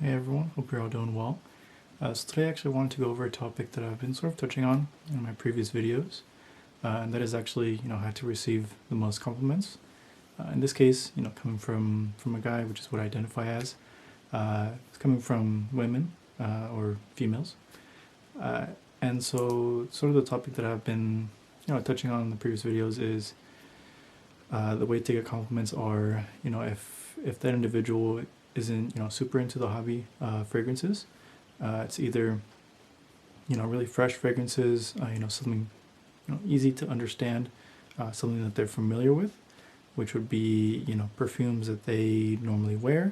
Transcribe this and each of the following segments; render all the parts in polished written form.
Hey everyone, hope you're all doing well. So today I actually wanted to go over a topic that I've been sort of touching on in my previous videos, and that is actually, how to receive the most compliments. In this case, coming from a guy, which is what I identify as, it's coming from women or females. And so sort of the topic that I've been, touching on in the previous videos is the way to get compliments are, if that individual isn't, super into the hobby fragrances, it's either, really fresh fragrances, something, easy to understand, something that they're familiar with, which would be, perfumes that they normally wear.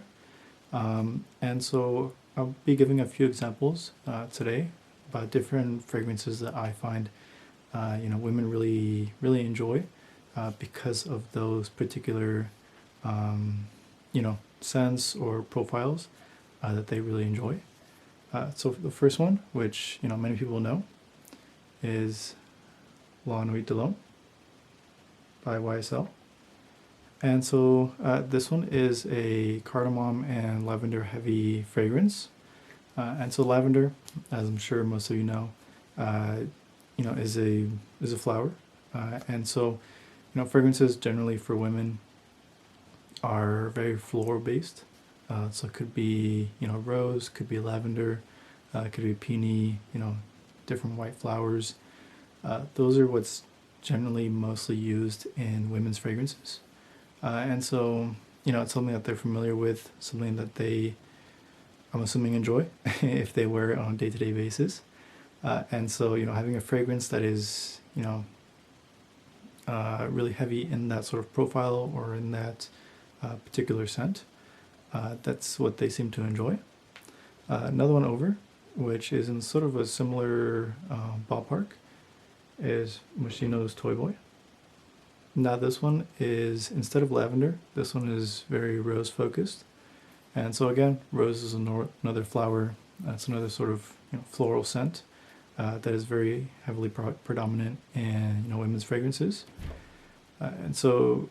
And so I'll be giving a few examples today about different fragrances that I find, women really enjoy because of those particular, scents or profiles that they really enjoy. So the first one, which many people know, is La Nuit de l'Homme by YSL. And so this one is a cardamom and lavender heavy fragrance. And so lavender, as I'm sure most of you know, is a flower. And so, fragrances generally for women are very floral based. So it could be, rose, could be lavender, could be peony, different white flowers. Those are what's generally mostly used in women's fragrances. And so, it's something that they're familiar with, something that they, I'm assuming, enjoy if they wear it on a day-to-day basis. And so, having a fragrance that is, really heavy in that sort of profile or in that particular scent, that's what they seem to enjoy. Another one over, which is in sort of a similar ballpark, is Moschino's Toy Boy. Now this one is, instead of lavender, this one is very rose focused. And so again, rose is another flower. That's another sort of floral scent that is very heavily predominant in women's fragrances. And so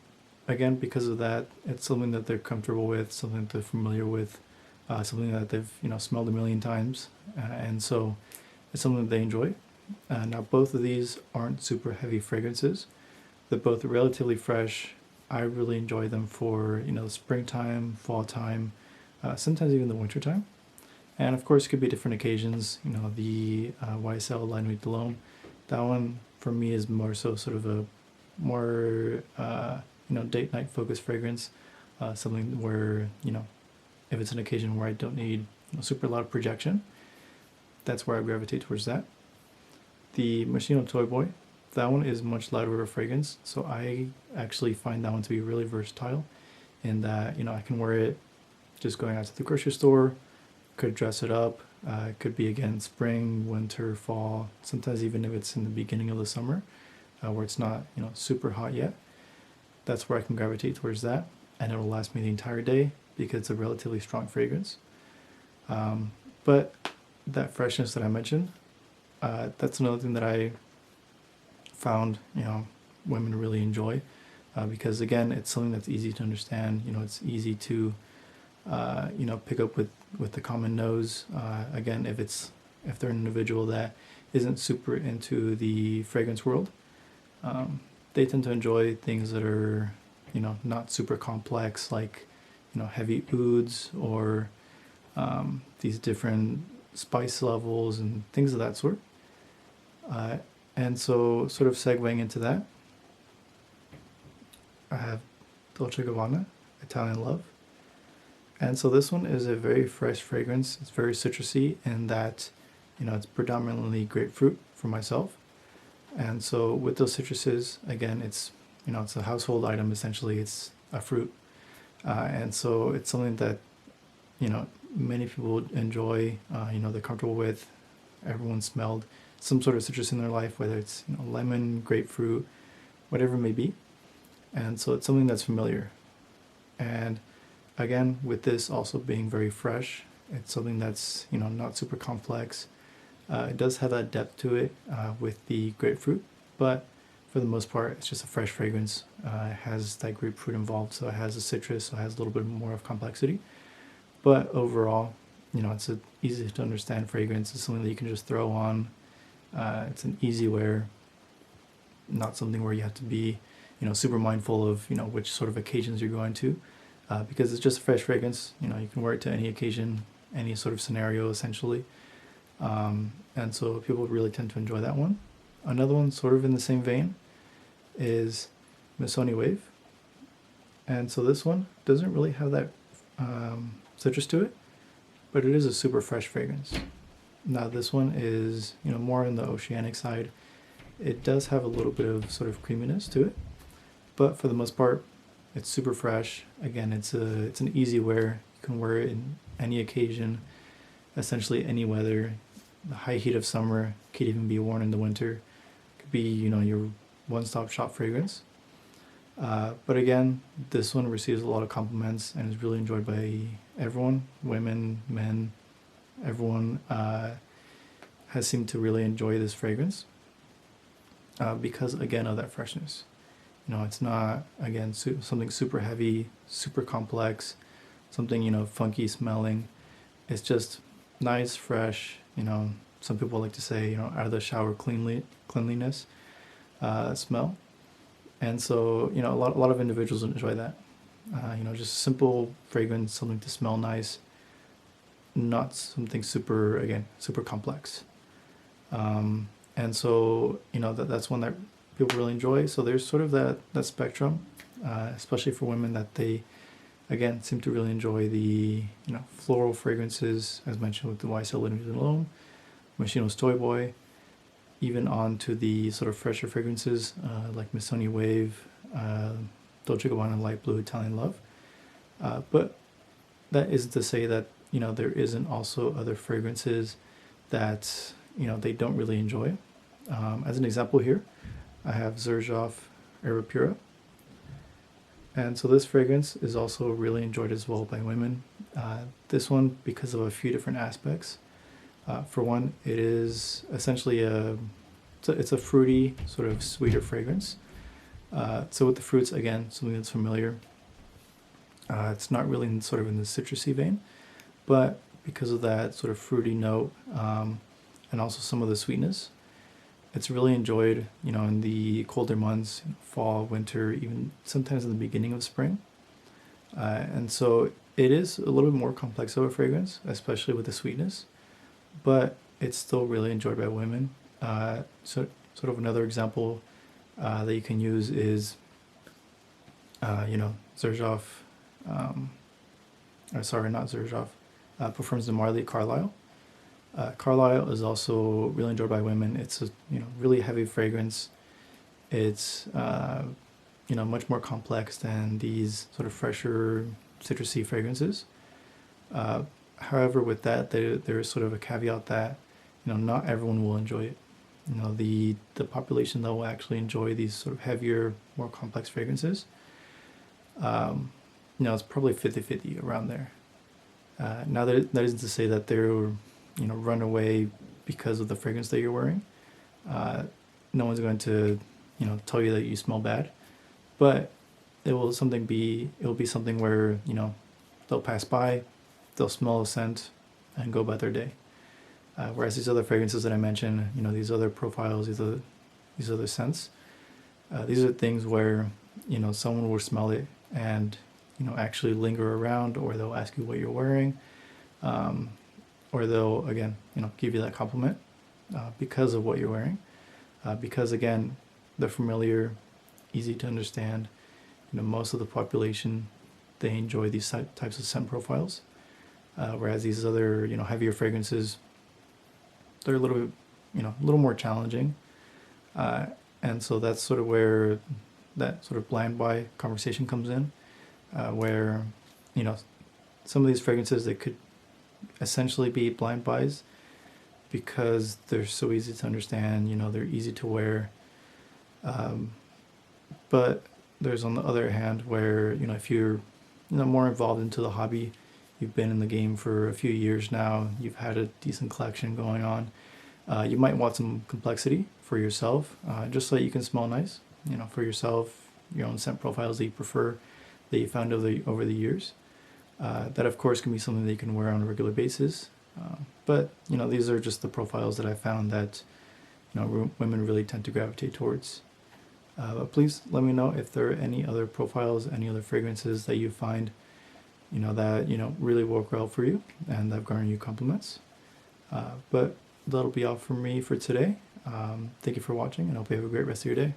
again, because of that, it's something that they're comfortable with, something that they're familiar with, something that they've smelled a million times, and so it's something that they enjoy. Now both of these aren't super heavy fragrances. They're both relatively fresh. I really enjoy them for springtime, fall time, sometimes even the winter time. And of course, it could be different occasions. The YSL La Nuit de l'Homme, that one for me is more so sort of a more date night focused fragrance, something where if it's an occasion where I don't need super loud projection, that's where I gravitate towards that. The Moschino Toy Boy, that one is much louder of a fragrance, so I actually find that one to be really versatile in that I can wear it just going out to the grocery store, could dress it up, it could be again spring, winter, fall, sometimes even if it's in the beginning of the summer where it's not super hot yet. That's where I can gravitate towards that, and it'll last me the entire day because it's a relatively strong fragrance. But that freshness that I mentioned, that's another thing that I found women really enjoy because again, it's something that's easy to understand. It's easy to pick up with the common nose. Again, if they're an individual that isn't super into the fragrance world, they tend to enjoy things that are not super complex, like heavy ouds or these different spice levels and things of that sort. And so sort of segueing into that, I have Dolce & Gabbana, Italian Love. And so this one is a very fresh fragrance. It's very citrusy in that, it's predominantly grapefruit for myself. And so with those citruses, again, it's a household item. Essentially, it's a fruit. And so it's something that, many people enjoy, they're comfortable with. Everyone smelled some sort of citrus in their life, whether it's lemon, grapefruit, whatever it may be. And so it's something that's familiar. And again, with this also being very fresh, it's something that's not super complex. It does have that depth to it with the grapefruit, but for the most part, it's just a fresh fragrance. It has that grapefruit involved, so it has a citrus, so it has a little bit more of complexity. But overall, it's an easy to understand fragrance. It's something that you can just throw on. It's an easy wear, not something where you have to be, super mindful of, which sort of occasions you're going to, because it's just a fresh fragrance. You can wear it to any occasion, any sort of scenario, essentially. And so people really tend to enjoy that one. Another one sort of in the same vein is Missoni Wave. And so this one doesn't really have that citrus to it, but it is a super fresh fragrance. Now this one is, more on the oceanic side. It does have a little bit of sort of creaminess to it, but for the most part, it's super fresh. Again, it's an easy wear. You can wear it in any occasion, essentially any weather. The high heat of summer could even be worn in the winter. It could be, your one-stop shop fragrance. But again, this one receives a lot of compliments and is really enjoyed by everyone, women, men, everyone has seemed to really enjoy this fragrance because, again, of that freshness. It's not, again, something super heavy, super complex, something, funky smelling. It's just nice, fresh, some people like to say, out of the shower cleanliness smell. And so, a lot of individuals enjoy that. Just simple fragrance, something to smell nice, not something super complex. And so, that's one that people really enjoy. So there's sort of that spectrum, especially for women, that they, again, seem to really enjoy the, floral fragrances, as mentioned with the YSL Living Alone, Moschino's Toy Boy, even on to the sort of fresher fragrances like Missoni Wave, Dolce & Gabbana Light Blue Italian Love. But that isn't to say that, there isn't also other fragrances that, they don't really enjoy. As an example here, I have Xerjoff Herba Pura. And so this fragrance is also really enjoyed as well by women. This one, because of a few different aspects. For one, it is essentially it's a fruity, sort of sweeter fragrance. So with the fruits, again, something that's familiar. It's not really in the citrusy vein, but because of that sort of fruity note and also some of the sweetness, it's really enjoyed, in the colder months, fall, winter, even sometimes in the beginning of spring. And so it is a little bit more complex of a fragrance, especially with the sweetness, but it's still really enjoyed by women. So sort of another example that you can use is, Xerjoff, sorry, not Xerjoff, Parfums de Marly Carlisle. Carlisle is also really enjoyed by women. It's a really heavy fragrance. It's much more complex than these sort of fresher citrusy fragrances. However, with that, there is sort of a caveat that not everyone will enjoy it. The population that will actually enjoy these sort of heavier, more complex fragrances, it's probably 50-50 around there. Now that isn't to say that they're run away because of the fragrance that you're wearing. No one's going to tell you that you smell bad, but it will be something where they'll pass by, they'll smell a scent and go about their day. Whereas these other fragrances that I mentioned, these other profiles, these other scents, these are things where someone will smell it and actually linger around, or they'll ask you what you're wearing, or they'll again give you that compliment because of what you're wearing, because again they're familiar, easy to understand. Most of the population, they enjoy these types of scent profiles, whereas these other heavier fragrances, they're a little more challenging, and so that's sort of where that sort of blind buy conversation comes in, where some of these fragrances, they could essentially be blind buys because they're so easy to understand, they're easy to wear, but there's on the other hand where if you're more involved into the hobby, you've been in the game for a few years now, you've had a decent collection going on, you might want some complexity for yourself, just so that you can smell nice, for yourself, your own scent profiles that you prefer, that you found over the years. That of course can be something that you can wear on a regular basis. But these are just the profiles that I found that women really tend to gravitate towards. But please let me know if there are any other profiles, any other fragrances that you find that really work well for you and that garner you compliments. But that'll be all from me for today. Thank you for watching, and I hope you have a great rest of your day.